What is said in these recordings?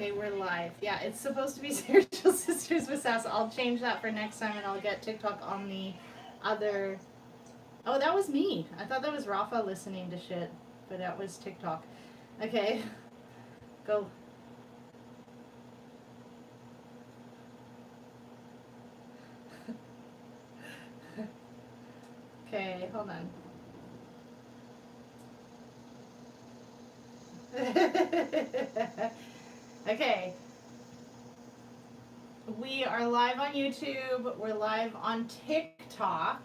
Okay, we're live. Yeah, it's supposed to be Spiritual Sisters with Sass. I'll change that for next time and I'll get TikTok on the other... Oh, that was me. I thought that was Rafa listening to shit, but that was TikTok. Okay, go. Okay, hold on. Okay. We are live on YouTube. We're live on TikTok.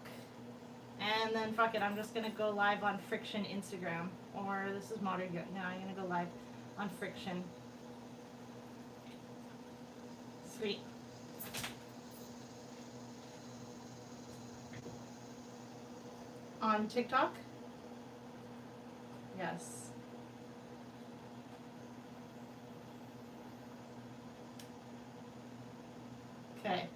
And then, fuck it, I'm just going to go live on Frik-shuhn Instagram. Or this is Modern Yoga. No, I'm going to go live on Frik-shuhn. Sweet. On TikTok? Yes. Okay.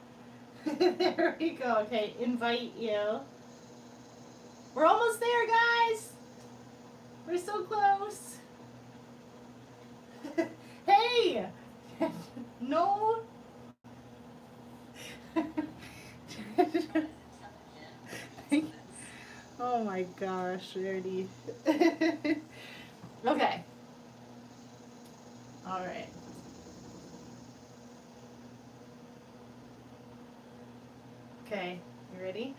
There we go. Okay, invite you. We're almost there, guys. We're so close. Hey! No. Oh my gosh, Verdi. Okay. All right. Okay, you ready?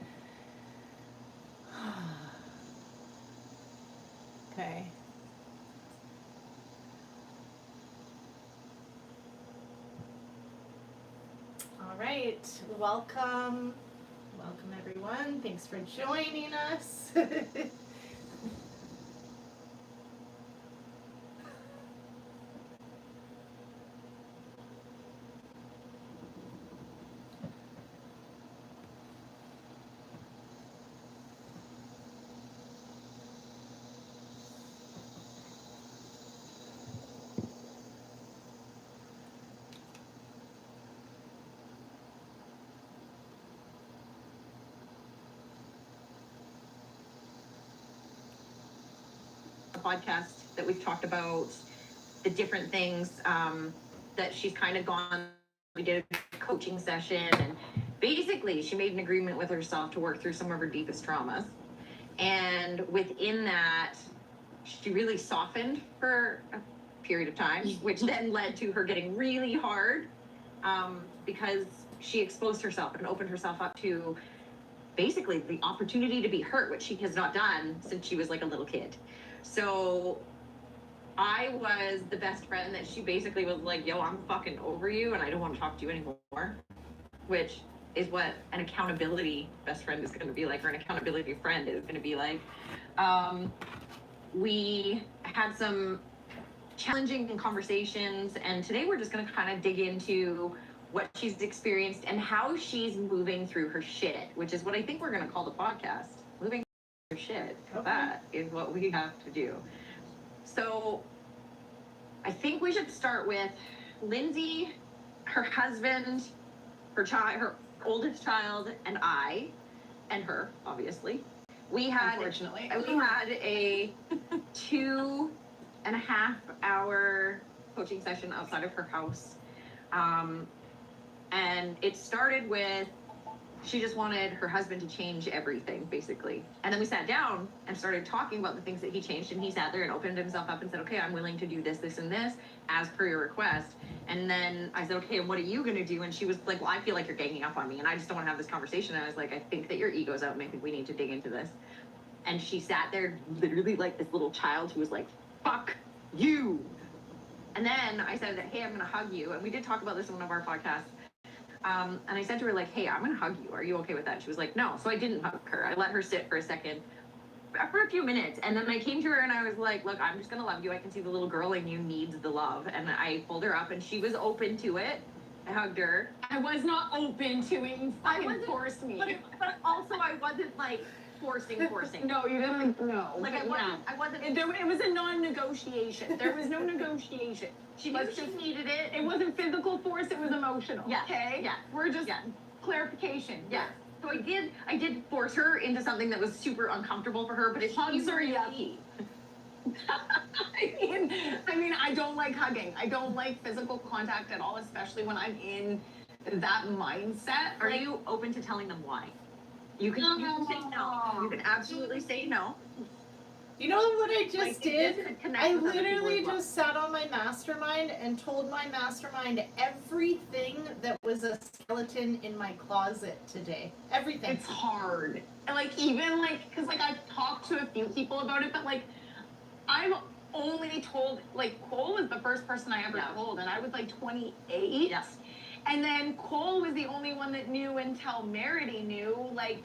Okay. All right, welcome. Welcome everyone. Thanks for joining us. Podcast that we've talked about the different things that she's kind of gone. We did a coaching session, and basically she made an agreement with herself to work through some of her deepest traumas. And within that, she really softened for a period of time, which then led to her getting really hard because she exposed herself and opened herself up to basically the opportunity to be hurt, which she has not done since she was like a little kid. So I was the best friend that she basically was like, yo, I'm fucking over you and I don't want to talk to you anymore, which is what an accountability best friend is going to be like, or an accountability friend is going to be like. We had some challenging conversations, and today we're just going to kind of dig into what she's experienced and how she's moving through her shit, which is what I think we're going to call the podcast, moving through her shit. Okay. That is what we have to do. So I think we should start with Lindsay, her husband, her child, her oldest child, and I, and her, obviously. We had a 2.5-hour coaching session outside of her house. And it started with, she just wanted her husband to change everything, basically. And then we sat down and started talking about the things that he changed, and he sat there and opened himself up and said, okay, I'm willing to do this, this, and this, as per your request. And then I said, okay, and what are you gonna do? And she was like, well, I feel like you're ganging up on me, and I just don't wanna have this conversation. And I was like, I think that your ego's out, and I think we need to dig into this. And she sat there literally like this little child who was like, fuck you. And then I said, hey, I'm gonna hug you. And we did talk about this in one of our podcasts. And I said to her, like, hey, I'm going to hug you. Are you okay with that? She was like, no. So I didn't hug her. I let her sit for a second, for a few minutes. And then I came to her and I was like, look, I'm just going to love you. I can see the little girl in you needs the love. And I pulled her up and she was open to it. I hugged her. I was not open to it. You fucking forced me. But also I wasn't like forcing. No, you didn't. No. Like I wasn't. It was a non-negotiation. There was no negotiation. She knew she needed it. It wasn't physical force. It was emotional. Yeah. Okay. Yeah. We're just clarification. Yeah. So I did force her into something that was super uncomfortable for her, but hugs are yucky. I mean, I don't like hugging. I don't like physical contact at all, especially when I'm in that mindset. Are you open to telling them why? You can say no. You can absolutely say no. You know what I just Like, did? this could connect I with other people literally as well. just sat on my mastermind and told my mastermind everything that was a skeleton in my closet today. Everything. It's hard. And like, even like, because like I've talked to a few people about it, but like, I've only told, like, Cole was the first person I ever told, and I was like 28. Yes. And then Cole was the only one that knew until Merity knew, like,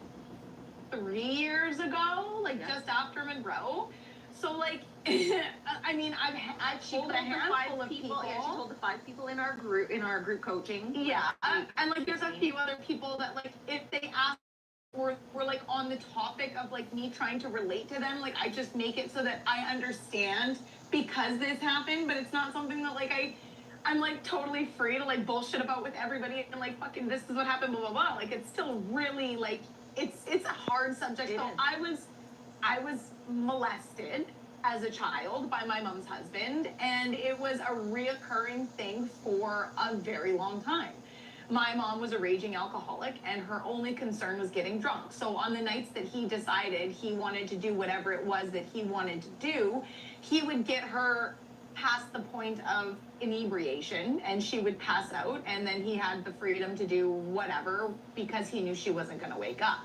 3 years ago, like just after Monroe. So like, I mean, I've told a handful of people. Yeah, she told the 5 people in our group coaching. Yeah, and like there's a few other people that like if they ask or we're like on the topic of like me trying to relate to them, like I just make it so that I understand because this happened, but it's not something that like I'm like totally free to like bullshit about with everybody and like fucking this is what happened, blah blah blah. Like it's still really like it's a hard subject. So I was molested as a child by my mom's husband, and it was a reoccurring thing for a very long time. My mom was a raging alcoholic, and her only concern was getting drunk. So on the nights that he decided he wanted to do whatever it was that he wanted to do, he would get her past the point of inebriation, and she would pass out, and then he had the freedom to do whatever because he knew she wasn't going to wake up.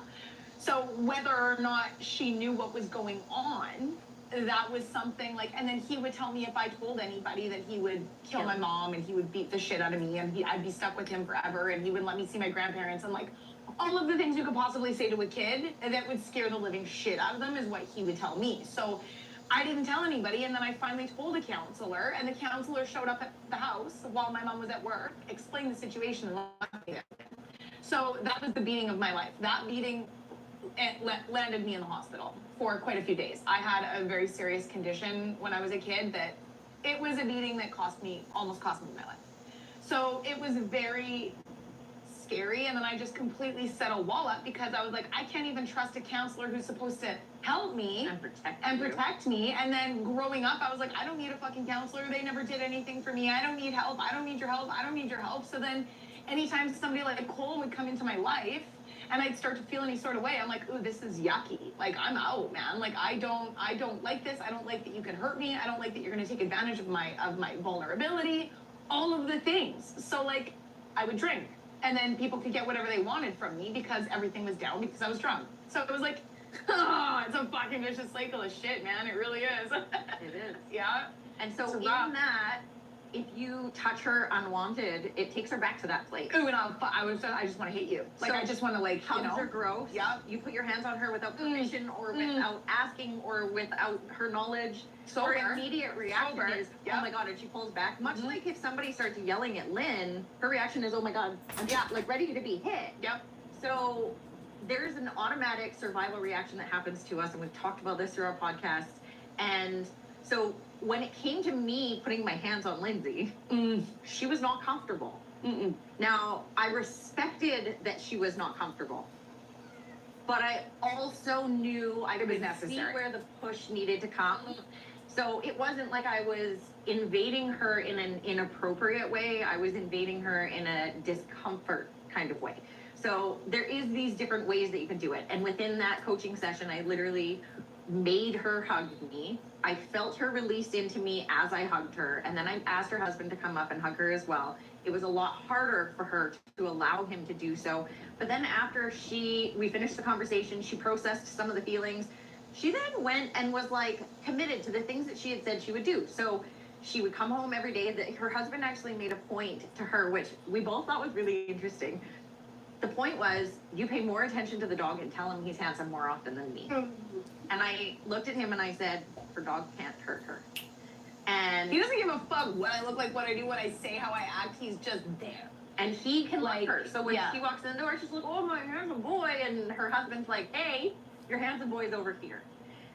So whether or not she knew what was going on, that was something like, and then he would tell me if I told anybody that he would kill my mom and he would beat the shit out of me and I'd be stuck with him forever and he wouldn't let me see my grandparents and like all of the things you could possibly say to a kid that would scare the living shit out of them is what he would tell me. So I didn't tell anybody, and then I finally told a counselor, and the counselor showed up at the house while my mom was at work, explained the situation, and left me there. So that was the beating of my life. That beating landed me in the hospital for quite a few days. I had a very serious condition when I was a kid that it was a beating that almost cost me my life. So it was very scary, and then I just completely set a wall up because I was like, I can't even trust a counselor who's supposed to help me and protect me. And then growing up, I was like, I don't need a fucking counselor. They never did anything for me. I don't need help. I don't need your help. I don't need your help. So then anytime somebody like Cole would come into my life and I'd start to feel any sort of way, I'm like, ooh, this is yucky. Like, I'm out, man. Like, I don't like this. I don't like that you can hurt me. I don't like that you're gonna take advantage of my vulnerability, all of the things. So like, I would drink. And then people could get whatever they wanted from me because everything was down because I was drunk. So it was like, oh, it's a fucking vicious cycle of shit, man. It really is. It is. Yeah. And so in that, if you touch her unwanted, it takes her back to that place. Ooh, and I just want to hit you. Like, so I just want to, like, hugs are gross. Yeah. You put your hands on her without permission or without asking or without her knowledge. Sober. Her immediate reaction is, oh my God, and she pulls back. Much like if somebody starts yelling at Lynn, her reaction is, oh my God, I'm like ready to be hit. Yep. So there's an automatic survival reaction that happens to us, and we've talked about this through our podcast. And so when it came to me putting my hands on Lindsay, she was not comfortable. Now, I respected that she was not comfortable, but I also knew I could see where the push needed to come. So it wasn't like I was invading her in an inappropriate way. I was invading her in a discomfort kind of way. So there is these different ways that you can do it. And within that coaching session, I literally made her hug me. I felt her release into me as I hugged her. And then I asked her husband to come up and hug her as well. It was a lot harder for her to allow him to do so. But then after we finished the conversation, she processed some of the feelings. She then went and was like committed to the things that she had said she would do. So she would come home every day. Her husband actually made a point to her, which we both thought was really interesting. The point was, you pay more attention to the dog and tell him he's handsome more often than me. And I looked at him and I said, her dog can't hurt her. And he doesn't give a fuck what I look like, what I do, what I say, how I act. He's just there. And he can like her. So when she walks in the door, she's like, oh, my handsome boy. And her husband's like, hey, your handsome boy's over here.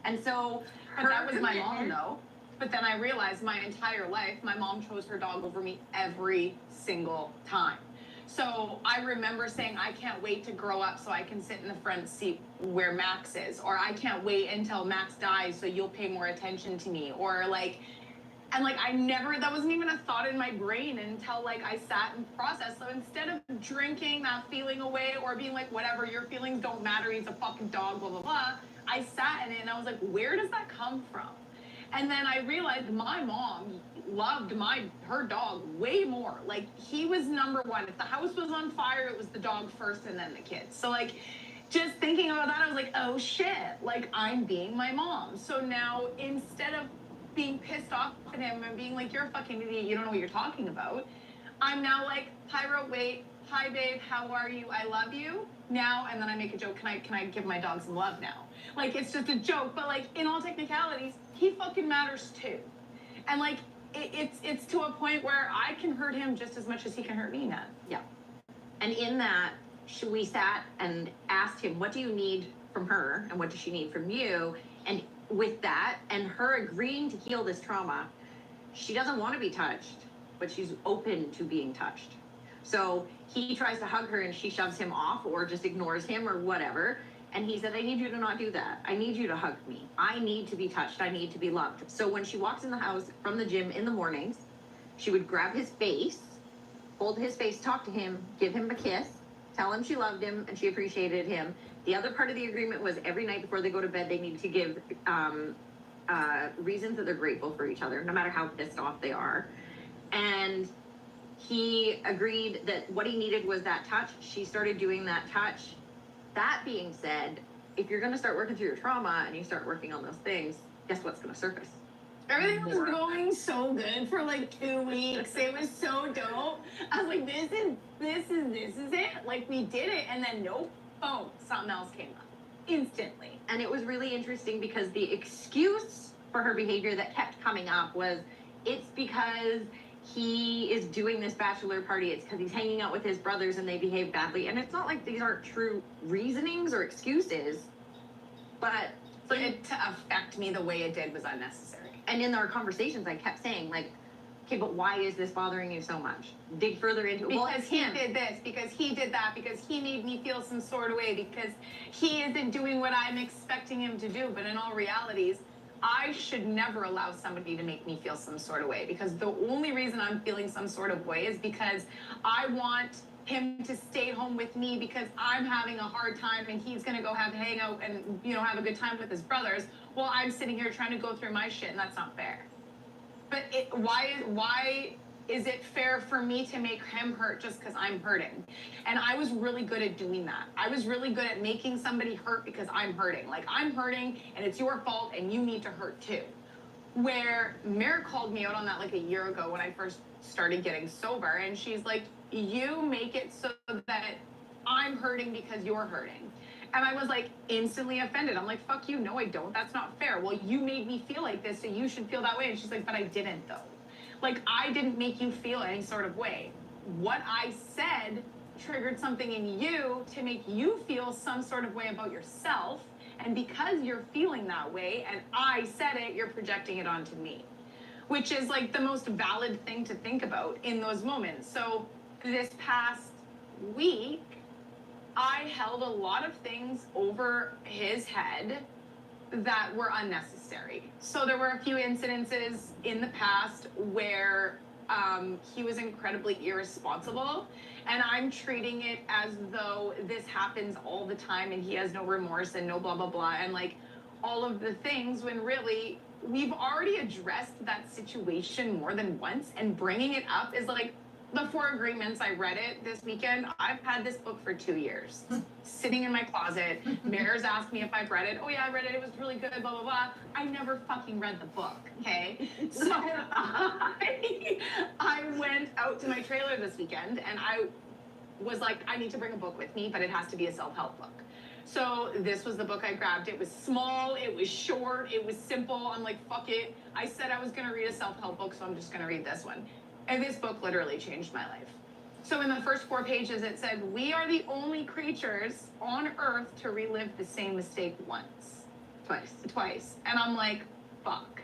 And so that was my mom, though. But then I realized my entire life, my mom chose her dog over me every single time. So I remember saying, I can't wait to grow up so I can sit in the front seat where Max is, or I can't wait until Max dies so you'll pay more attention to me, or like, and like that wasn't even a thought in my brain until like I sat and processed. So instead of drinking that feeling away or being like, whatever, your feelings don't matter, he's a fucking dog, blah, blah, blah, I sat in it and I was like, where does that come from? And then I realized my mom loved her dog way more. Like, he was number one. If the house was on fire, it was the dog first and then the kids. So like, just thinking about that, I was like, oh shit, like I'm being my mom. So now instead of being pissed off at him and being like, you're a fucking idiot, you don't know what you're talking about, I'm now like, Pyro, wait, hi babe, how are you? I love you. Now, and then I make a joke, can I give my dog some love now? Like, it's just a joke, but like in all technicalities, he fucking matters too. And like, it's to a point where I can hurt him just as much as he can hurt me now. Yeah. And in that, we sat and asked him, what do you need from her? And what does she need from you? And with that, and her agreeing to heal this trauma, she doesn't want to be touched, but she's open to being touched. So he tries to hug her and she shoves him off or just ignores him or whatever. And he said, I need you to not do that. I need you to hug me. I need to be touched. I need to be loved. So when she walks in the house from the gym in the mornings, she would grab his face, hold his face, talk to him, give him a kiss, tell him she loved him and she appreciated him. The other part of the agreement was every night before they go to bed, they need to give reasons that they're grateful for each other, no matter how pissed off they are. And he agreed that what he needed was that touch. She started doing that touch. That being said, if you're going to start working through your trauma and you start working on those things, guess what's going to surface? Everything was going so good for like 2 weeks. It was so dope. I was like, this is it. Like, we did it, and then nope, boom, something else came up instantly. And it was really interesting because the excuse for her behavior that kept coming up was, it's because he is doing this bachelor party, it's because he's hanging out with his brothers and they behave badly. And it's not like these aren't true reasonings or excuses, but for it to affect me the way it did was unnecessary. And in our conversations, I kept saying, like, okay, but why is this bothering you so much? Dig further into it. Because well, it's he him. did this, because he did that, because he made me feel some sort of way, because he isn't doing what I'm expecting him to do. But in all realities, I should never allow somebody to make me feel some sort of way, because the only reason I'm feeling some sort of way is because I want him to stay home with me because I'm having a hard time and he's gonna go hang out and, you know, have a good time with his brothers while I'm sitting here trying to go through my shit, and that's not fair. But why is it fair for me to make him hurt just because I'm hurting? And I was really good at doing that. I was really good at making somebody hurt because I'm hurting. Like, I'm hurting and it's your fault and you need to hurt too. Where Mary called me out on that like a year ago when I first started getting sober, and she's like, you make it so that I'm hurting because you're hurting. And I was like instantly offended. I'm like, fuck you, no I don't, that's not fair. Well, you made me feel like this, so you should feel that way. And she's like, but I didn't though. Like, I didn't make you feel any sort of way. What I said triggered something in you to make you feel some sort of way about yourself. And because you're feeling that way and I said it, you're projecting it onto me, which is like the most valid thing to think about in those moments. So this past week, I held a lot of things over his head that were unnecessary. So there were a few incidences in the past where he was incredibly irresponsible, and I'm treating it as though this happens all the time and he has no remorse and no blah, blah, blah, and like all of the things, when really we've already addressed that situation more than once, and bringing it up is like, the 4 Agreements, I read it this weekend. I've had this book for 2 years, sitting in my closet. Mayor's asked me if I've read it. Oh yeah, I read it. It was really good, blah, blah, blah. I never fucking read the book, okay? So I went out to my trailer this weekend and I was like, I need to bring a book with me, but it has to be a self-help book. So this was the book I grabbed. It was small, it was short, it was simple. I'm like, fuck it. I said I was gonna read a self-help book, so I'm just gonna read this one. And this book literally changed my life. So in the first 4 pages, it said, we are the only creatures on earth to relive the same mistake once. Twice. And I'm like, fuck.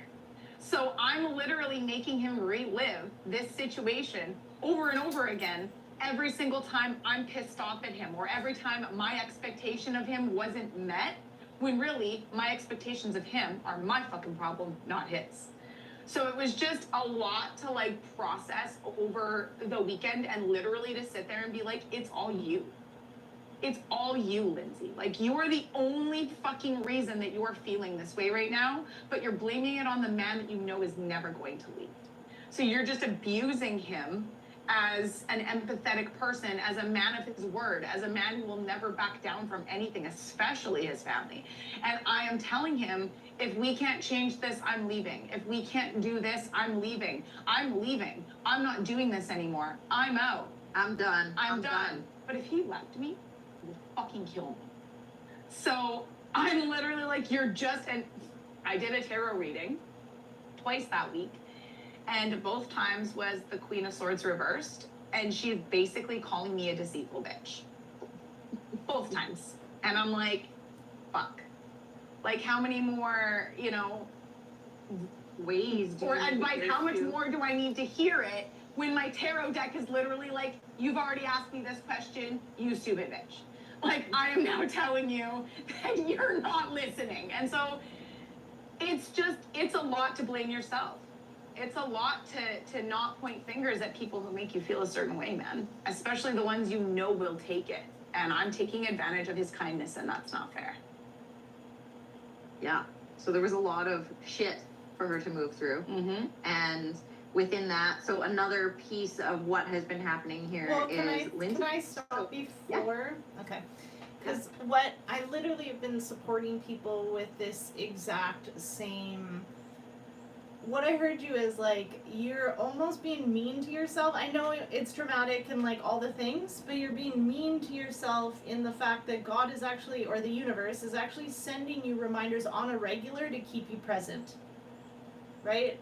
So I'm literally making him relive this situation over and over again. every single time I'm pissed off at him, or every time my expectation of him wasn't met, when really my expectations of him are my fucking problem, not his. So it was just a lot to like process over the weekend, and literally to sit there and be like, it's all you. It's all you, Lindsay. Like, you are the only fucking reason that you are feeling this way right now, but you're blaming it on the man that you know is never going to leave. So you're just abusing him as an empathetic person, as a man of his word, as a man who will never back down from anything, especially his family. And I am telling him, if we can't change this, I'm leaving. If we can't do this, I'm leaving. I'm leaving. I'm not doing this anymore. I'm out. I'm done. I'm done. But if he left me, he would fucking kill me. So I'm literally like, you're just, and I did a tarot reading twice that week. And both times was the Queen of Swords reversed. And she's basically calling me a deceitful bitch. Both times. And I'm like, fuck. Like, how many more, Ways do or you advice, hear how much to- more do I need to hear it when my tarot deck is literally like, you've already asked me this question, you stupid bitch. Like, I am now telling you that you're not listening. And so it's a lot to blame yourself. It's a lot to not point fingers at people who make you feel a certain way, man. Especially the ones you know will take it. And I'm taking advantage of his kindness, and that's not fair. Yeah. So there was a lot of shit for her to move through. Mm-hmm. And within that, so another piece of what has been happening here Well, is Lindsay. can I stop before? Okay. Because what I literally have been supporting people with this exact same. What I heard you is like, you're almost being mean to yourself. I know it's dramatic and like all the things, but you're being mean to yourself in the fact that God is actually, or the universe is actually sending you reminders on a regular to keep you present. Right?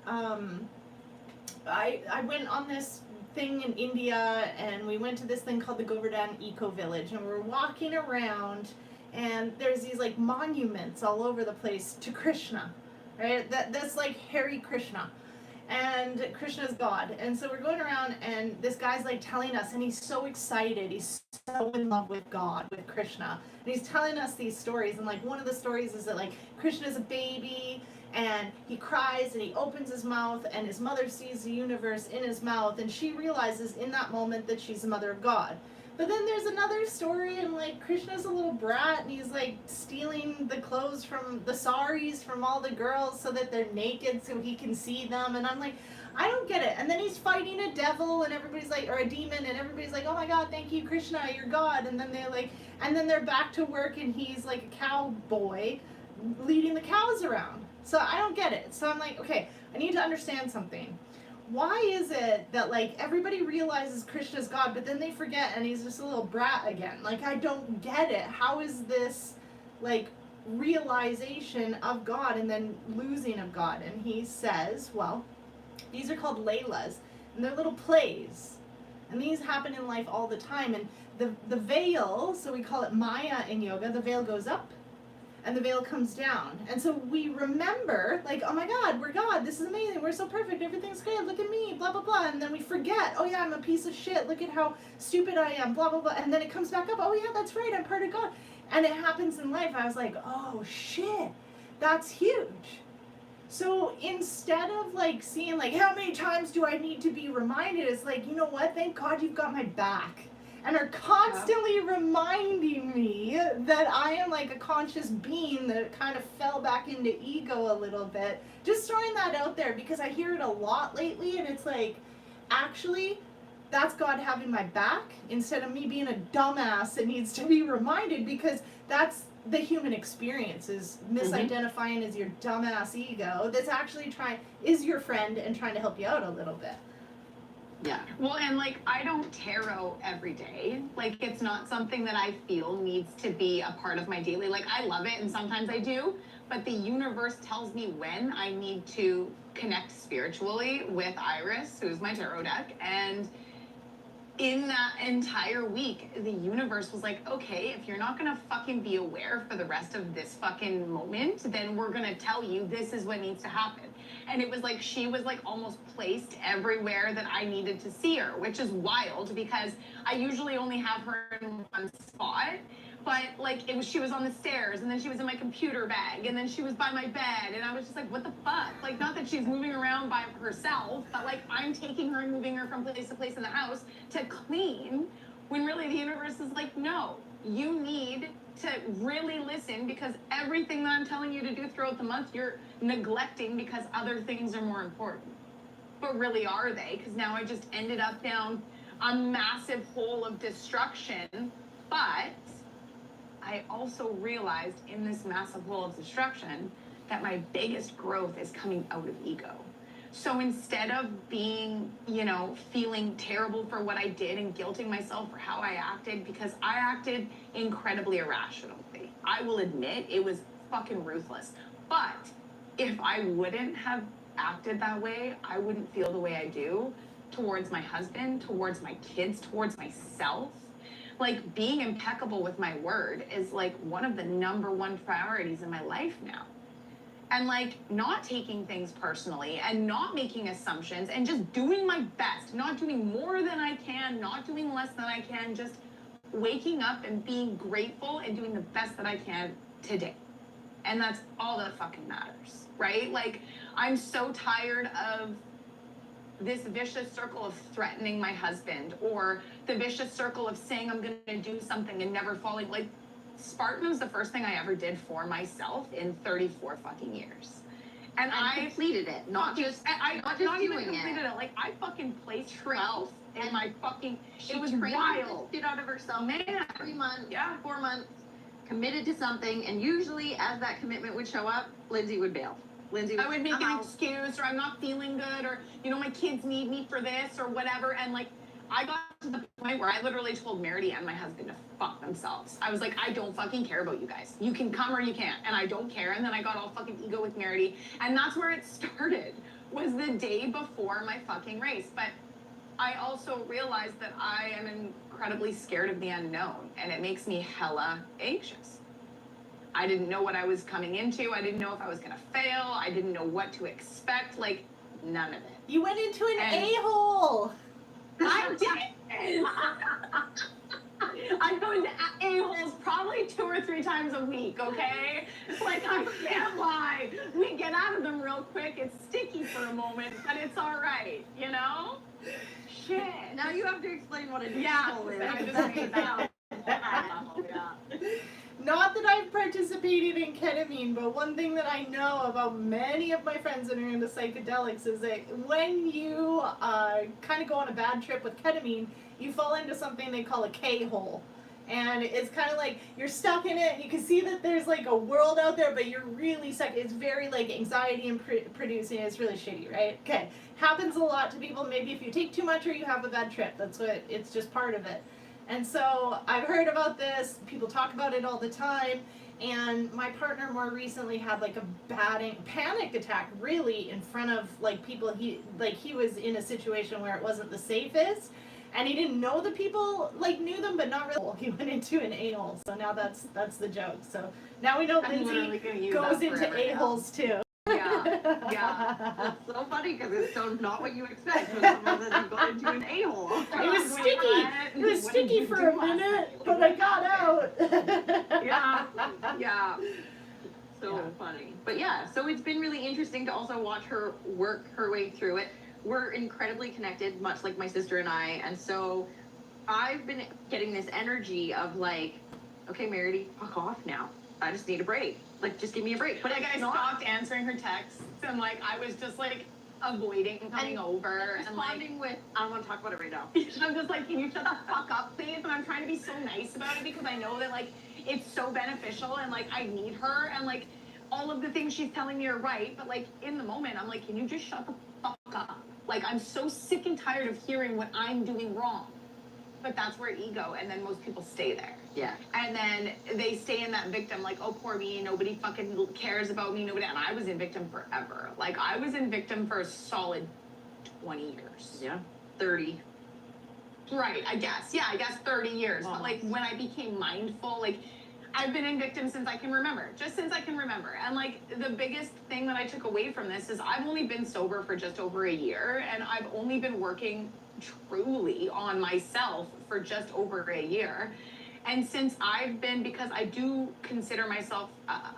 I went on this thing in India, and we went to this thing called the Govardhan Eco Village, and we're walking around, and there's these like monuments all over the place to Krishna. Right? That's like Hare Krishna. And Krishna's God. And so we're going around, and this guy's like telling us, and he's so excited. He's so in love with God, with Krishna. And he's telling us these stories. And like one of the stories is that like Krishna's a baby, and he cries, and he opens his mouth, and his mother sees the universe in his mouth, and she realizes in that moment that she's the mother of God. But then there's another story, and like Krishna's a little brat, and he's like stealing the clothes from the saris from all the girls so that they're naked so he can see them. And I'm like, I don't get it. And then he's fighting a devil, and everybody's like, or a demon, and everybody's like, oh my God, thank you, Krishna, you're God. And then they're like, and then they're back to work, and he's like a cowboy leading the cows around. So I don't get it. So I'm like, okay, I need to understand something. Why is it that like everybody realizes Krishna's God, but then they forget and he's just a little brat again? Like, I don't get it. How is this like realization of God and then losing of God? And he says, well, these are called Laylas, and they're little plays. And these happen in life all the time. And the veil, so we call it Maya in yoga, the veil goes up and the veil comes down. And so we remember, like, oh my God, we're God, this is amazing, we're so perfect, everything's great, look at me, blah, blah, blah. And then we forget, oh yeah, I'm a piece of shit, look at how stupid I am, blah, blah, blah. And then it comes back up, oh yeah, that's right, I'm part of God. And it happens in life. I was like, oh shit, that's huge. So instead of like seeing like, how many times do I need to be reminded, it's like, you know what, thank God you've got my back. And are constantly reminding me that I am like a conscious being that kind of fell back into ego a little bit. Just throwing that out there because I hear it a lot lately, and it's like, actually, that's God having my back instead of me being a dumbass that needs to be reminded, because that's the human experience, is misidentifying as your dumbass ego that's actually is your friend and trying to help you out a little bit. Yeah. Well, and like, I don't tarot every day. Like, it's not something that I feel needs to be a part of my daily. Like, I love it, and sometimes I do, but the universe tells me when I need to connect spiritually with Iris, who's my tarot deck. And in that entire week, the universe was like, okay, if you're not gonna fucking be aware for the rest of this fucking moment, then we're gonna tell you this is what needs to happen. And it was like she was like almost placed everywhere that I needed to see her, which is wild because I usually only have her in one spot. But like she was on the stairs, and then she was in my computer bag, and then she was by my bed, and I was just like, what the fuck? Like, not that she's moving around by herself, but like I'm taking her and moving her from place to place in the house to clean, when really the universe is like, no, you need to really listen, because everything that I'm telling you to do throughout the month, you're neglecting because other things are more important. But really, are they? Because now I just ended up down a massive hole of destruction. But I also realized in this massive hole of destruction that my biggest growth is coming out of ego. So instead of being, feeling terrible for what I did and guilting myself for how I acted, because I acted incredibly irrationally. I will admit it was fucking ruthless. But if I wouldn't have acted that way, I wouldn't feel the way I do towards my husband, towards my kids, towards myself. Like, being impeccable with my word is like one of the number one priorities in my life now. And like, not taking things personally and not making assumptions and just doing my best, not doing more than I can, not doing less than I can, just waking up and being grateful and doing the best that I can today. And that's all that fucking matters, right? Like, I'm so tired of this vicious circle of threatening my husband, or the vicious circle of saying I'm gonna do something and never falling. Like, Spartan was the first thing I ever did for myself in 34 fucking years. And I completed it, not even completed it. Like, I fucking placed 12 in my fucking, it was wild. Shit out of herself, man. 3 months, 4 months, committed to something, and usually as that commitment would show up, Lindsay would bail. I would make an excuse, or I'm not feeling good, or, my kids need me for this, or whatever. And like, I got to the point where I literally told Merity and my husband to fuck themselves. I was like, I don't fucking care about you guys. You can come or you can't, and I don't care. And then I got all fucking ego with Merity, and that's where it started, was the day before my fucking race. But I also realized that I am incredibly scared of the unknown, and it makes me hella anxious. I didn't know what I was coming into. I didn't know if I was gonna fail. I didn't know what to expect. Like, none of it. You went into an a-hole. I did. I go into a-holes probably 2 or 3 times a week, okay? Like, I can't lie. We get out of them real quick. It's sticky for a moment, but it's all right, Shit. Now you have to explain what a hole is. I just made that. Not that I've participated in ketamine, but one thing that I know about many of my friends that are into psychedelics is that when you kind of go on a bad trip with ketamine, you fall into something they call a K-hole. And it's kind of like you're stuck in it, and you can see that there's like a world out there, but you're really stuck. It's very like anxiety and producing. It's really shitty, right? Okay. Happens a lot to people, maybe if you take too much or you have a bad trip. It's just part of it. And so I've heard about this, people talk about it all the time, and my partner more recently had like a panic attack really in front of like people. He was in a situation where it wasn't the safest, and he didn't know the people, like knew them, but not really. He went into an a-hole, so now that's the joke. So now we know Lindsay goes into a-holes too. Yeah. It's so funny because it's so not what you expect when someone says you got into an a-hole. It was sticky. It was sticky for a minute, but I got out. Yeah. So funny. But yeah, so it's been really interesting to also watch her work her way through it. We're incredibly connected, much like my sister and I, and so I've been getting this energy of like, okay, Merity, fuck off now. I just need a break. Like, just give me a break. But like, I stopped answering her texts, and like, I was just like avoiding coming over and responding with, I don't want to talk about it right now. I'm just like, can you shut the fuck up, please? And I'm trying to be so nice about it because I know that like it's so beneficial, and like I need her, and like all of the things she's telling me are right. But like in the moment, I'm like, can you just shut the fuck up? Like, I'm so sick and tired of hearing what I'm doing wrong. But that's where ego, and then most people stay there. Yeah. And then they stay in that victim, like, oh, poor me, nobody fucking cares about me, nobody. And I was in victim forever. Like, I was in victim for a solid 20 years. Yeah. 30. Right, I guess. Yeah, I guess 30 years. But like, when I became mindful, like, I've been in victim since I can remember, just since I can remember. And like the biggest thing that I took away from this is I've only been sober for just over a year, and I've only been working truly on myself for just over a year. And since I've been, because I do consider myself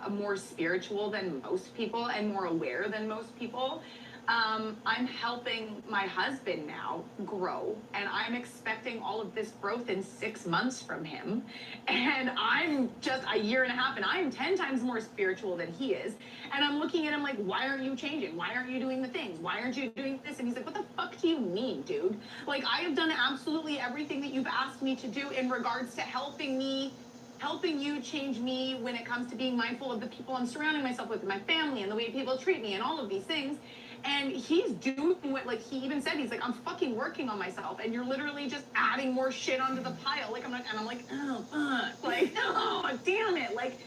a more spiritual than most people and more aware than most people, I'm helping my husband now grow, and I'm expecting all of this growth in 6 months from him. And I'm just a year and a half, and I'm 10 times more spiritual than he is. And I'm looking at him like, why aren't you changing? Why aren't you doing the things? Why aren't you doing this? And he's like, what the fuck do you mean, dude? Like, I have done absolutely everything that you've asked me to do in regards to helping you change me when it comes to being mindful of the people I'm surrounding myself with, my family, and the way people treat me, and all of these things. And he's doing what, like, he even said, he's like, I'm fucking working on myself, and you're literally just adding more shit onto the pile. Like, I'm like, oh, fuck. Like, oh, damn it. Like,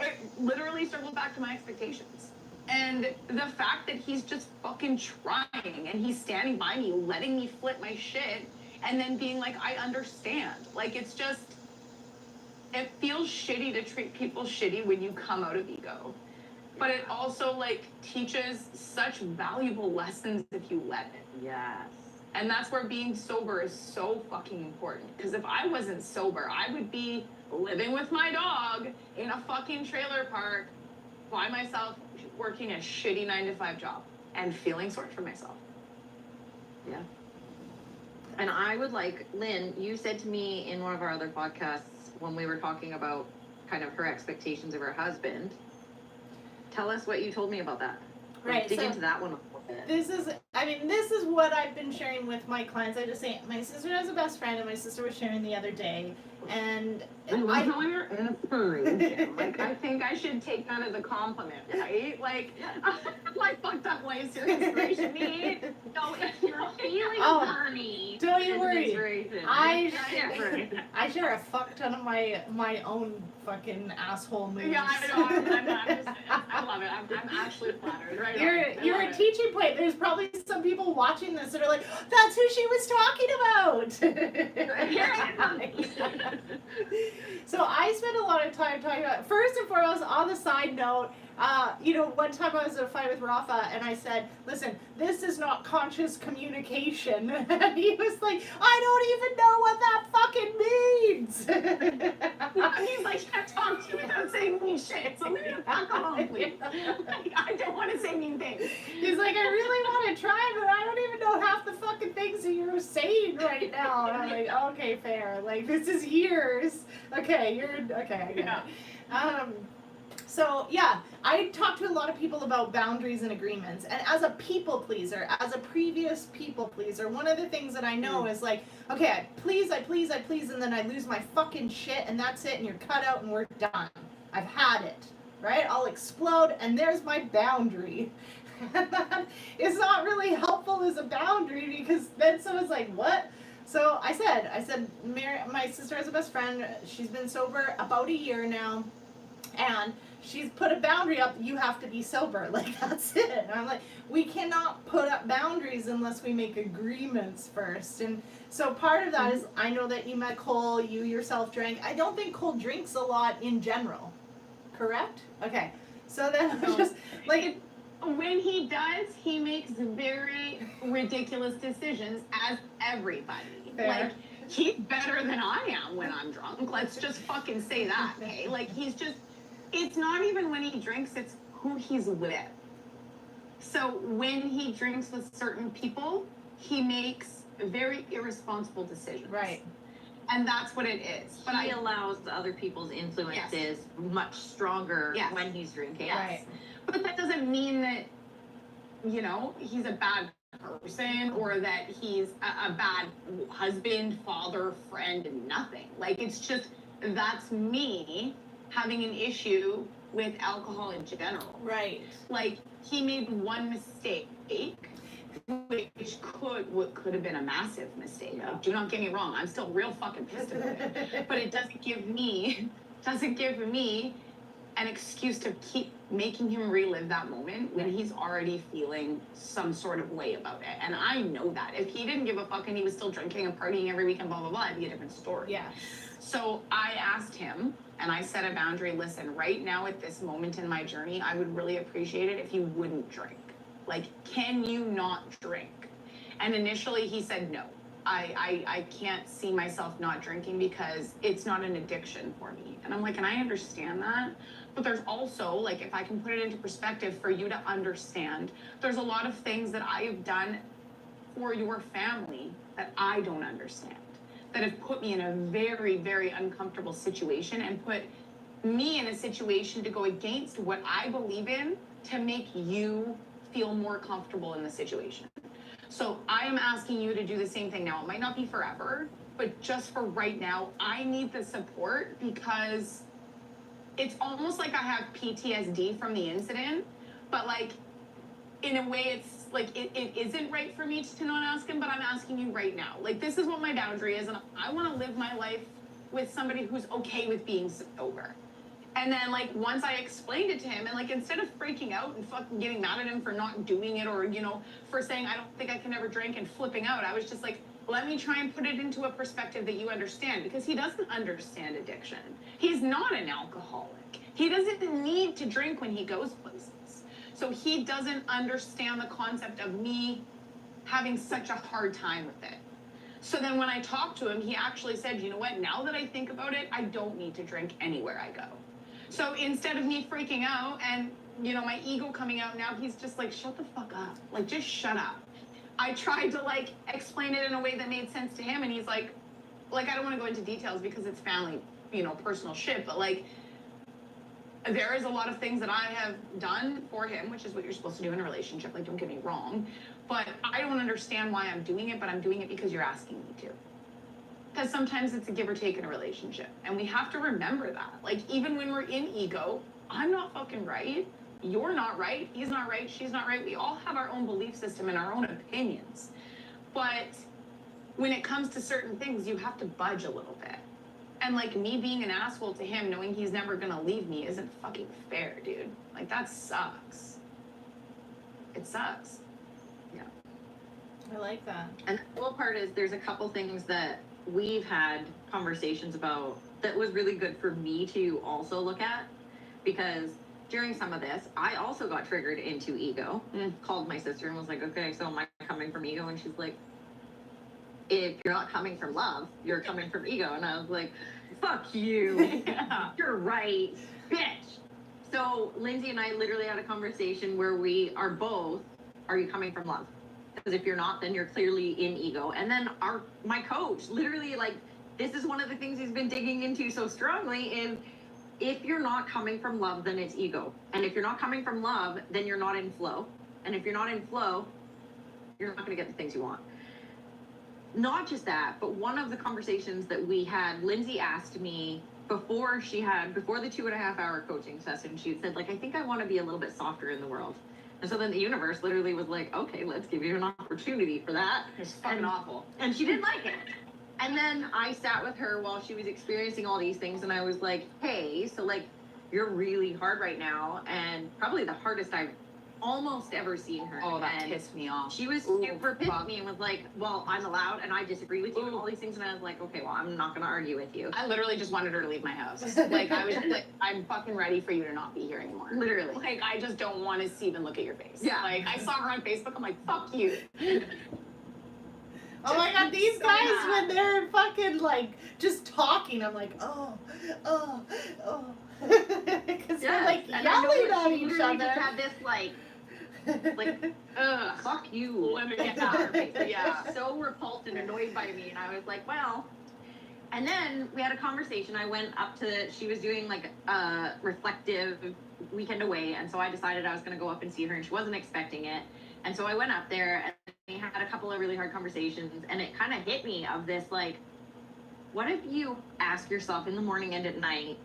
it literally circled back to my expectations. And the fact that he's just fucking trying, and he's standing by me, letting me flip my shit, and then being like, I understand. Like, it's just, it feels shitty to treat people shitty when you come out of ego. But it also, like, teaches such valuable lessons if you let it. Yes. And that's where being sober is so fucking important. Because if I wasn't sober, I would be living with my dog in a fucking trailer park by myself, working a shitty 9-to-5 job and feeling sorry for myself. Yeah. And I would like, Lynn, you said to me in one of our other podcasts when we were talking about kind of her expectations of her husband, tell us what you told me about that. Right, Dig so into that one a little bit. this is what I've been sharing with my clients. I just say my sister has a best friend, and my sister was sharing the other day, and You're inspiration. Like, I think I should take that as a compliment, right? Like, my fucked up ways your inspiration me. No, if you're feeling horny, don't you worry. inspiration. I Yeah. share a fuck ton of my own fucking asshole moves. Yeah, I know. I love it. I'm actually flattered. Right? You're a teaching point. There's probably some people watching this that are like, that's who she was talking about. So I spent a lot of time talking about, first and foremost, on the side note, one time I was in a fight with Rafa, and I said, listen, this is not conscious communication. And he was like, I don't even know what that fucking means. He's like, can't talk to you without saying mean shit, so leave me the fuck alone, please. Like, I don't want to say mean things. He's like, I really want to try, but I don't even know half the fucking things that you're saying right now. And I'm like, okay, fair. Like, this is years. Okay, I get it. So, yeah, I talk to a lot of people about boundaries and agreements. And as a people pleaser, as a previous people pleaser, one of the things that I know is like, okay, I please, and then I lose my fucking shit, and that's it, and you're cut out, and we're done. I've had it, right? I'll explode, and there's my boundary. And that is not really helpful as a boundary, because then someone's like, what? So I said, my sister has a best friend. She's been sober about a year now, and she's put a boundary up. You have to be sober. Like, that's it. And I'm like, we cannot put up boundaries unless we make agreements first. And so part of that is, I know that you met Cole, you yourself drank. I don't think Cole drinks a lot in general. Correct? Okay. So then I'm just like, when he does, he makes very ridiculous decisions, as everybody. Fair. Like, he's better than I am when I'm drunk. Let's just fucking say that, okay? Like, it's not even when he drinks, it's who he's with. So when he drinks with certain people, he makes very irresponsible decisions. right. And that's what it is. But He allows the other people's influences much stronger when he's drinking. Yes. Right. But that doesn't mean that, he's a bad person, or that he's a bad husband, father, friend, and nothing. Like, it's just, that's me having an issue with alcohol in general. Right. Like, he made one mistake, which could have been a massive mistake. Yeah. Like, do not get me wrong, I'm still real fucking pissed about it. But it doesn't give me an excuse to keep making him relive that moment when he's already feeling some sort of way about it. And I know that. If he didn't give a fuck and he was still drinking and partying every weekend, blah, blah, blah, it'd be a different story. Yeah. So I asked him, and I set a boundary, listen, right now at this moment in my journey, I would really appreciate it if you wouldn't drink. Like, can you not drink? And initially he said no. I can't see myself not drinking because it's not an addiction for me. And I'm like, and I understand that. But there's also, like, if I can put it into perspective for you to understand, there's a lot of things that I have done for your family that I don't understand, that have put me in a very, very uncomfortable situation and put me in a situation to go against what I believe in to make you feel more comfortable in the situation. So I am asking you to do the same thing now. It might not be forever, but just for right now, I need the support because it's almost like I have PTSD from the incident, but like in a way it's like it isn't right for me to not ask him, but I'm asking you right now. Like, this is what my boundary is, and I want to live my life with somebody who's okay with being sober. And then, like, once I explained it to him, and, like, instead of freaking out and fucking getting mad at him for not doing it or, you know, for saying, I don't think I can ever drink and flipping out, I was just like, let me try and put it into a perspective that you understand, because he doesn't understand addiction. He's not an alcoholic. He doesn't need to drink when he goes places. So he doesn't understand the concept of me having such a hard time with it. So then when I talked to him, he actually said, you know what, now that I think about it, I don't need to drink anywhere I go. So instead of me freaking out and, you know, my ego coming out, now he's just like, shut the fuck up. Like, just shut up. I tried to, like, explain it in a way that made sense to him, and he's like, I don't want to go into details because it's family, you know, personal shit, but, like, there is a lot of things that I have done for him, which is what you're supposed to do in a relationship, like, don't get me wrong, but I don't understand why I'm doing it, but I'm doing it because you're asking me to. Because sometimes it's a give or take in a relationship. And we have to remember that. Like, even when we're in ego, I'm not fucking right. You're not right. He's not right. She's not right. We all have our own belief system and our own opinions. But when it comes to certain things, you have to budge a little bit. And, like, me being an asshole to him, knowing he's never gonna leave me, isn't fucking fair, dude. Like, that sucks. It sucks. Yeah. I like that. And the cool part is there's a couple things that we've had conversations about that was really good for me to also look at, because during some of this, I also got triggered into ego. Called my sister and was like, okay, so am I coming from ego? And she's like, if you're not coming from love, you're coming from ego. And I was like, fuck you. Yeah. You're right, bitch. So Lindsay and I literally had a conversation where we are both, are you coming from love? Because if you're not, then you're clearly in ego. And then my coach literally, like, this is one of the things he's been digging into so strongly is, if you're not coming from love, then it's ego. And if you're not coming from love, then you're not in flow. And if you're not in flow, you're not going to get the things you want. Not just that, but one of the conversations that we had, Lindsay asked me before the 2.5 hour coaching session, she said, like, I think I want to be a little bit softer in the world. And so then the universe literally was like, okay, let's give you an opportunity for that. It's fucking awful. And she didn't like it. And then I sat with her while she was experiencing all these things, and I was like, hey, so, like, you're really hard right now, and probably the hardest I've almost ever seen her. Oh, that and pissed me off. she was super pissed at me and was like, well, I'm allowed, and I disagree with you and all these things. And I was like, okay, well, I'm not going to argue with you. I literally just wanted her to leave my house. Like, I was like, I'm fucking ready for you to not be here anymore. Literally. Like, I just don't want to even look at your face. Yeah. Like, I saw her on Facebook. I'm like, fuck you. Oh my god, these So guys, mad. when they're fucking, like, just talking, I'm like, oh. Because they're, like, And I know yelling that at she each literally other. just had this, like, fuck you. Literally, Yeah. So repulsed and annoyed by me. And I was like, well. And then we had a conversation. I went up to, she was doing, like, a reflective weekend away. And so I decided I was going to go up and see her, and she wasn't expecting it. And so I went up there, and we had a couple of really hard conversations, and it kind of hit me of this, like, what if you ask yourself in the morning and at night,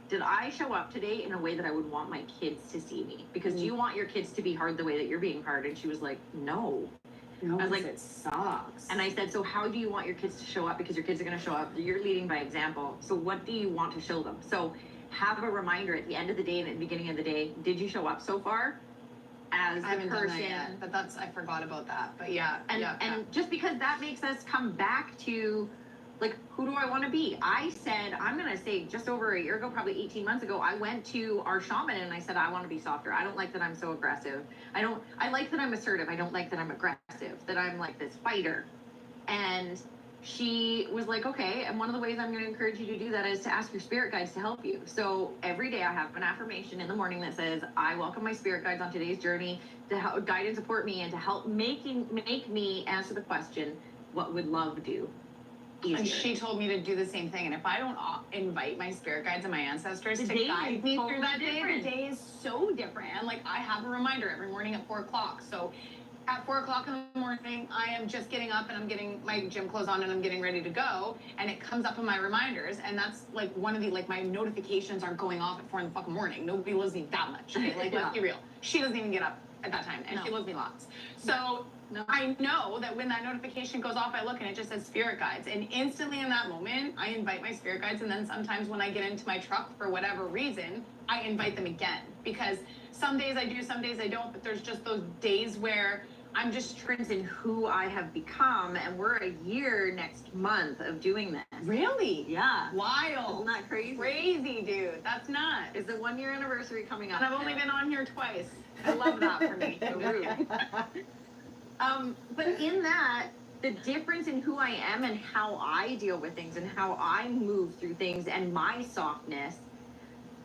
did I show up today in a way that I would want my kids to see me? Because do you want your kids to be hard the way that you're being hard? And she was like, no. No, I was like, it sucks. And I said, so how do you want your kids to show up? Because your kids are going to show up. You're leading by example. So what do you want to show them? So have a reminder at the end of the day and at the beginning of the day. Did you show up so far as I haven't the done person? that yet, but I forgot about that. But yeah, And just because that makes us come back to, like, who do I want to be? I said, I'm going to say just over a year ago, probably 18 months ago, I went to our shaman and I said, I want to be softer. I don't like that I'm so aggressive. I like that I'm assertive. I don't like that I'm aggressive, that I'm like this fighter. And she was like, okay. And one of the ways I'm going to encourage you to do that is to ask your spirit guides to help you. So every day I have an affirmation in the morning that says, I welcome my spirit guides on today's journey to help guide and support me and to help make me answer the question, what would love do? Easier. And she told me to do the same thing. And if I don't invite my spirit guides and my ancestors to guide me through that day, the day is so different. And like, I have a reminder every morning at 4 o'clock. So at 4 o'clock in the morning, I am just getting up and I'm getting my gym clothes on and I'm getting ready to go. And it comes up in my reminders. And that's like one of the, like, my notifications are going off at 4 in the fucking morning. Nobody loves me that much. Okay? Like, let's be real. She doesn't even get up at that time. And she loves me lots. So I know that when that notification goes off, I look and it just says spirit guides. And instantly in that moment, I invite my spirit guides. And then sometimes when I get into my truck for whatever reason, I invite them again. Because some days I do, some days I don't. But there's just those days where I'm just in who I have become, and we're a year next month of doing this. Really? Yeah. Wild. Isn't that crazy? Crazy, dude. That's nuts. It's the 1 year anniversary coming up. And I've only been on here twice. I love that for me. So rude. But in that, the difference in who I am and how I deal with things and how I move through things and my softness,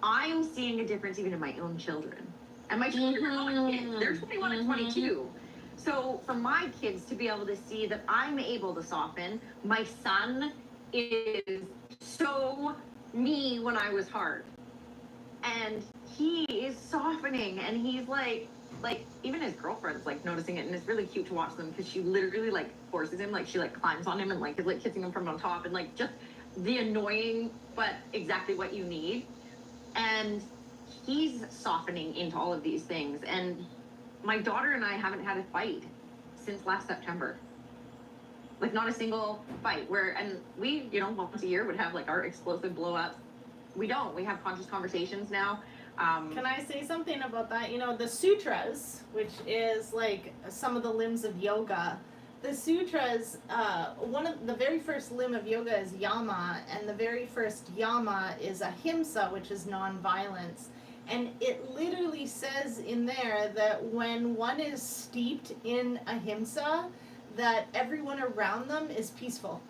I'm seeing a difference even in my own children. And my children are not kids. They're 21 and 22. So for my kids to be able to see that I'm able to soften, my son is so me when I was hard. And he is softening and he's like even his girlfriend's like noticing it, and it's really cute to watch them because she literally like forces him, like she like climbs on him and like is like kissing him from on top and like just the annoying but exactly what you need. And he's softening into all of these things. And my daughter and I haven't had a fight since last September. Like not a single fight and we, once a year would have like our explosive blow ups. We don't. We have conscious conversations now. Can I say something about that? The sutras, which is like some of the limbs of yoga. The sutras, one of the very first limb of yoga is yama, and the very first yama is ahimsa, which is nonviolence. And it literally says in there that when one is steeped in ahimsa, that everyone around them is peaceful.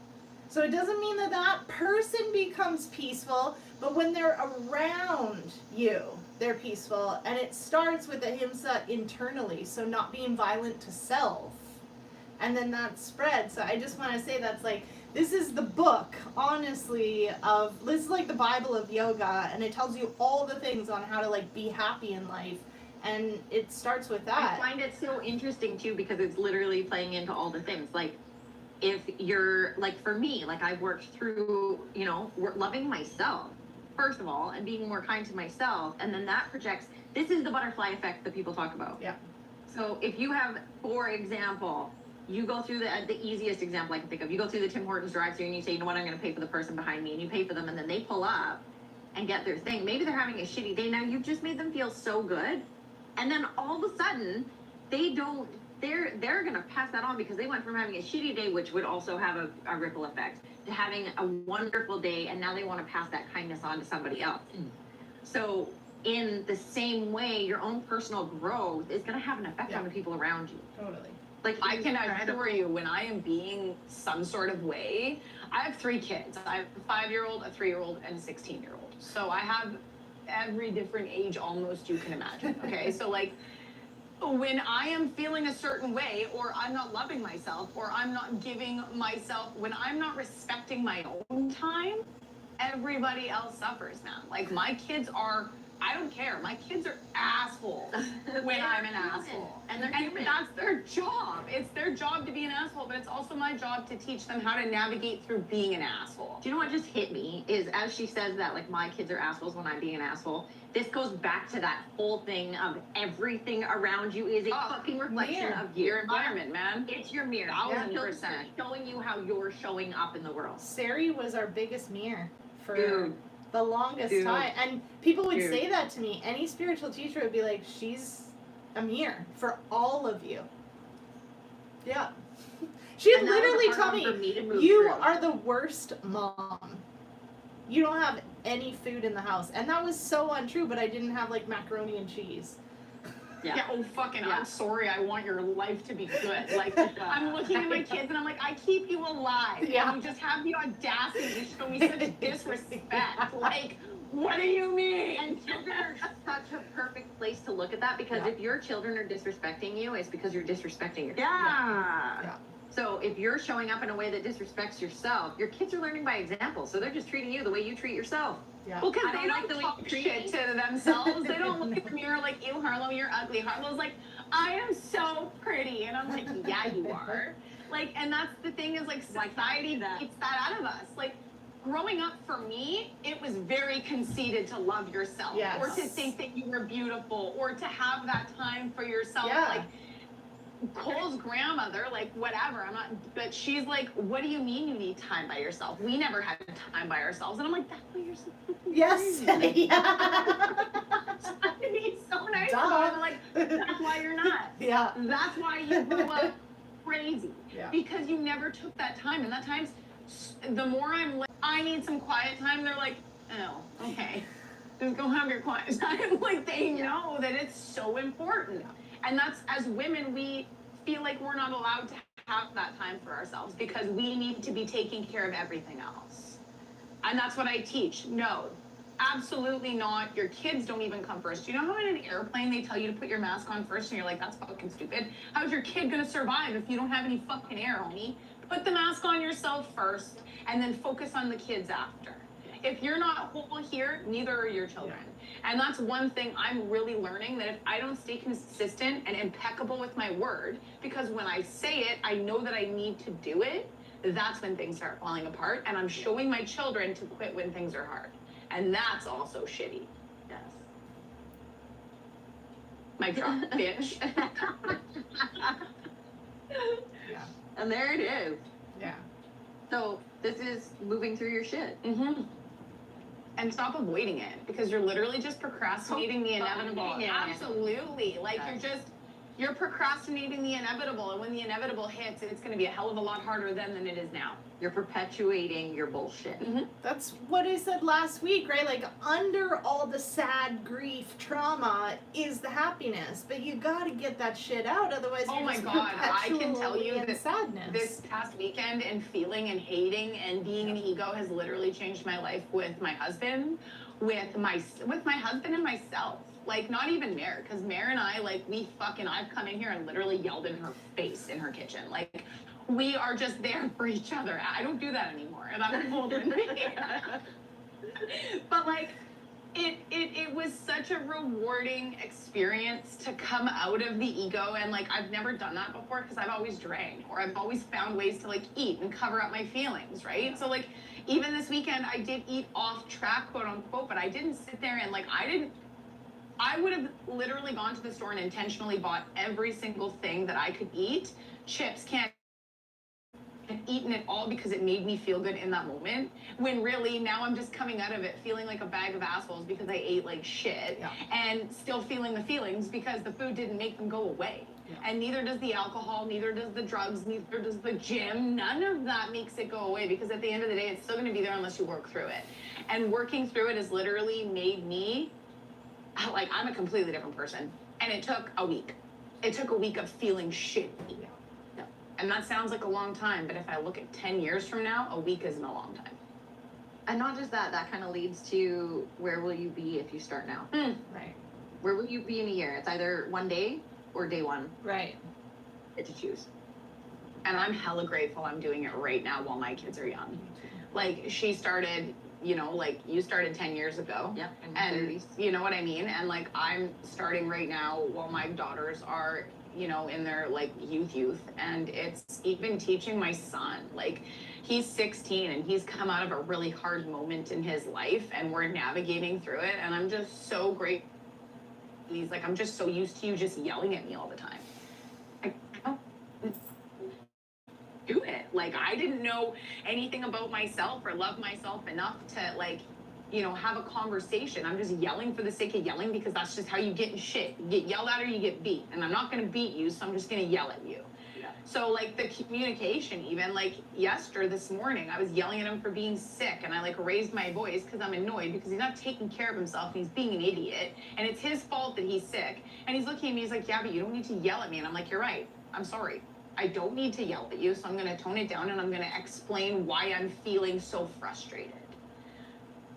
So it doesn't mean that that person becomes peaceful, but when they're around you, they're peaceful. And it starts with ahimsa internally, so not being violent to self. And then that spreads. So I just want to say that's like, this is the book, honestly, this is like the Bible of yoga, and it tells you all the things on how to like be happy in life. And it starts with that. I find it so interesting too because it's literally playing into all the things. Like, if you're like, for me, like I've worked through, loving myself, first of all, and being more kind to myself. And then that projects, this is the butterfly effect that people talk about. Yeah. So if you have, for example, you go through the easiest example I can think of, you go through the Tim Hortons drive-thru and you say, you know what, I'm going to pay for the person behind me, and you pay for them, and then they pull up and get their thing. Maybe they're having a shitty day. Now you've just made them feel so good. And then all of a sudden, they're going to pass that on because they went from having a shitty day, which would also have a ripple effect, to having a wonderful day, and now they want to pass that kindness on to somebody else. So in the same way, your own personal growth is going to have an effect on the people around you. Totally. Like, I can assure you, when I am being some sort of way, I have 3 kids. I have a 5-year-old, a 3-year-old, and a 16-year-old. So I have every different age almost you can imagine, okay? So like, when I am feeling a certain way, or I'm not loving myself, or I'm not giving myself, when I'm not respecting my own time, everybody else suffers, man. Like, my kids are, I don't care. My kids are assholes when I'm an asshole. And they're human. That's their job. It's their job to be an asshole, but it's also my job to teach them how to navigate through being an asshole. Do you know what just hit me is, as she says that, like, my kids are assholes when I'm being an asshole, this goes back to that whole thing of everything around you is a fucking reflection of you. Your environment, man. It's your mirror. 1000%. Showing you how you're showing up in the world. Sari was our biggest mirror for Dude. the longest Dude. time. And people would Dude. say that to me. Any spiritual teacher would be like, she's a mirror for all of you. Yeah. She'd And that was literally a tell hard one for me, to move you through. are the worst mom. You don't have any food in the house. And that was so untrue, but I didn't have like macaroni and cheese. Yeah, oh fucking, Yeah. I'm sorry, I want your life to be good. Like, I'm looking at my kids and I'm like, I keep you alive. Yeah. And you just have the audacity to show me such disrespect. Like, what do you mean? And children are such a perfect place to look at that, because Yeah. if your children are disrespecting you, it's because you're disrespecting yourself. Yeah. So if you're showing up in a way that disrespects yourself, your kids are learning by example. So they're just treating you the way you treat yourself. Yeah. Well, because I they don't like don't the way talk you treat shit me. to themselves. They don't look in the mirror like, ew, Harlow, you're ugly. Harlow's like, I am so pretty. And I'm like, yeah, you are. Like, and that's the thing is, like, society beats that out of us. Like, growing up for me, it was very conceited to love yourself. Yes. Or to think that you were beautiful. Or to have that time for yourself. Yeah. Like, Cole's grandmother, like, whatever, I'm not, but she's like, what do you mean you need time by yourself? We never had time by ourselves. And I'm like, that's why you're so fucking Yes. crazy. Yeah. He's so nice Duh. about it. I'm like, that's why you're not. Yeah. That's why you grew up crazy. Yeah. Because you never took that time. And that time's, the more I'm like, I need some quiet time, they're like, oh, okay. Just go have your quiet time. Like, they know that it's so important. And that's, as women, we feel like we're not allowed to have that time for ourselves because we need to be taking care of everything else. And that's what I teach. No, absolutely not. Your kids don't even come first. Do you know how in an airplane they tell you to put your mask on first and you're like, that's fucking stupid? How's your kid gonna survive if you don't have any fucking air, homie? Put the mask on yourself first and then focus on the kids after. If you're not whole here, neither are your children. And that's one thing I'm really learning, that if I don't stay consistent and impeccable with my word, because when I say it, I know that I need to do it, that's when things start falling apart. And I'm showing my children to quit when things are hard. And that's also shitty. Yes. Mic drop, bitch. Yeah. And there it is. Yeah. So this is moving through your shit. Mm-hmm. And stop avoiding it, because you're literally just procrastinating the inevitable. Avoiding it. Absolutely. Like, Yes. you're procrastinating the inevitable, and when the inevitable hits, it's going to be a hell of a lot harder then than it is now. You're perpetuating your bullshit. Mm-hmm. That's what I said last week, right? Like, under all the sad, grief, trauma is the happiness. But you gotta get that shit out, otherwise Oh you're my just God, I can tell perpetually you in that sadness. This past weekend, and feeling and hating and being an ego has literally changed my life with my husband, with my husband and myself. Like, not even Mare, because Mare and I, like, I've come in here and literally yelled in her face in her kitchen. Like, we are just there for each other. I don't do that anymore. And that was older than me. But, like, it was such a rewarding experience to come out of the ego. And, like, I've never done that before because I've always drank, or I've always found ways to, like, eat and cover up my feelings, right? So, like, even this weekend, I did eat off track, quote unquote, but I didn't sit there and, like, I would have literally gone to the store and intentionally bought every single thing that I could eat, chips, candy, and eaten it all because it made me feel good in that moment, when really now I'm just coming out of it feeling like a bag of assholes because I ate like shit, and still feeling the feelings because the food didn't make them go away. And neither does the alcohol, neither does the drugs, neither does the gym. None of that makes it go away, because at the end of the day, it's still going to be there unless you work through it. And working through it has literally made me, like, I'm a completely different person. And it took a week. It took a week of feeling shitty. And that sounds like a long time, but if I look at 10 years from now, a week isn't a long time. And not just that, that kind of leads to, where will you be if you start now? Right. Where will you be in a year? It's either one day or day one. Right. Get to choose. And I'm hella grateful I'm doing it right now while my kids are young. Like, she started, you know, like, you started 10 years ago. Yep. And 30s. you know what I mean? And, like, I'm starting right now while my daughters are, you know, in their, like, youth. And it's even teaching my son. Like, he's 16 and he's come out of a really hard moment in his life, and we're navigating through it. And I'm just so grateful. He's like, I'm just so used to you just yelling at me all the time. I don't do it. Like, I didn't know anything about myself or love myself enough to, like, you know, have a conversation. I'm just yelling for the sake of yelling because that's just how you get in shit. You get yelled at or you get beat. And I'm not going to beat you, so I'm just going to yell at you. Yeah. So, like, the communication, even, like, this morning, I was yelling at him for being sick, and I, like, raised my voice because I'm annoyed because he's not taking care of himself, and he's being an idiot, and it's his fault that he's sick. And he's looking at me, he's like, yeah, but you don't need to yell at me. And I'm like, you're right. I'm sorry. I don't need to yell at you, so I'm going to tone it down, and I'm going to explain why I'm feeling so frustrated.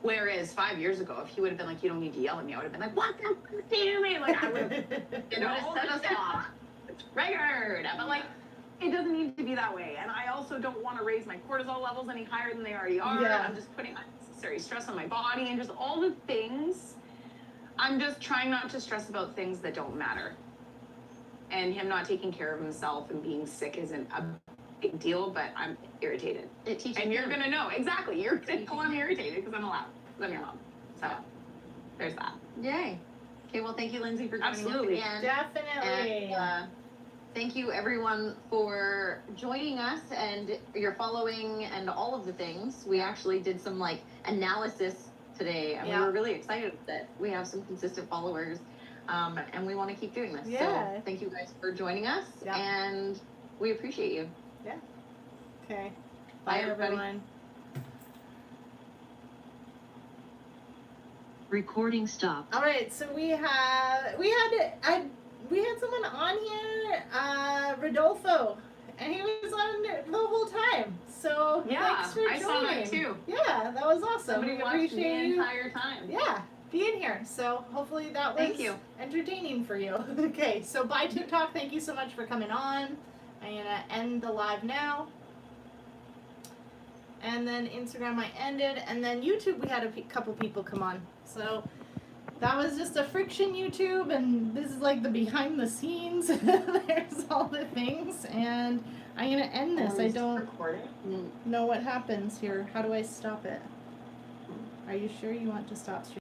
Whereas 5 years ago, if he would have been like, you don't need to yell at me, I would have been like, what the fuck do you mean? Like, I would have, you know, set us off. It's triggered. But, like, it doesn't need to be that way. And I also don't want to raise my cortisol levels any higher than they already are. Yeah. I'm just putting unnecessary stress on my body and just all the things. I'm just trying not to stress about things that don't matter. And him not taking care of himself and being sick isn't a big deal, but I'm irritated. It teaches And you're him. going to know. Exactly. You're going to know I'm irritated because I'm allowed. Because I'm your mom. So, there's that. Yay. Okay, well, thank you, Lindsay, for joining Absolutely. us again. Definitely. And thank you, everyone, for joining us and your following and all of the things. We actually did some, like, analysis today, and we were really excited that we have some consistent followers, and we want to keep doing this. Yeah. So thank you guys for joining us, Yeah. and we appreciate you. Okay. Bye, Bye, everybody. everyone. Recording stopped. All right, so we had someone on here, Rodolfo, and he was on the whole time. So Yeah, thanks for joining. I saw that too. Yeah, that was awesome. Somebody We watched the appreciate you. entire time. Yeah, being here. So hopefully that was Thank you. entertaining for you. Okay, so bye TikTok. Thank you so much for coming on. I'm gonna end the live now. And then Instagram I ended, and then YouTube we had a couple people come on. So that was just a Frik-shuhn YouTube, and this is like the behind the scenes. There's all the things, and I'm gonna end this. I don't know what happens here. How do I stop it? Are you sure you want to stop streaming?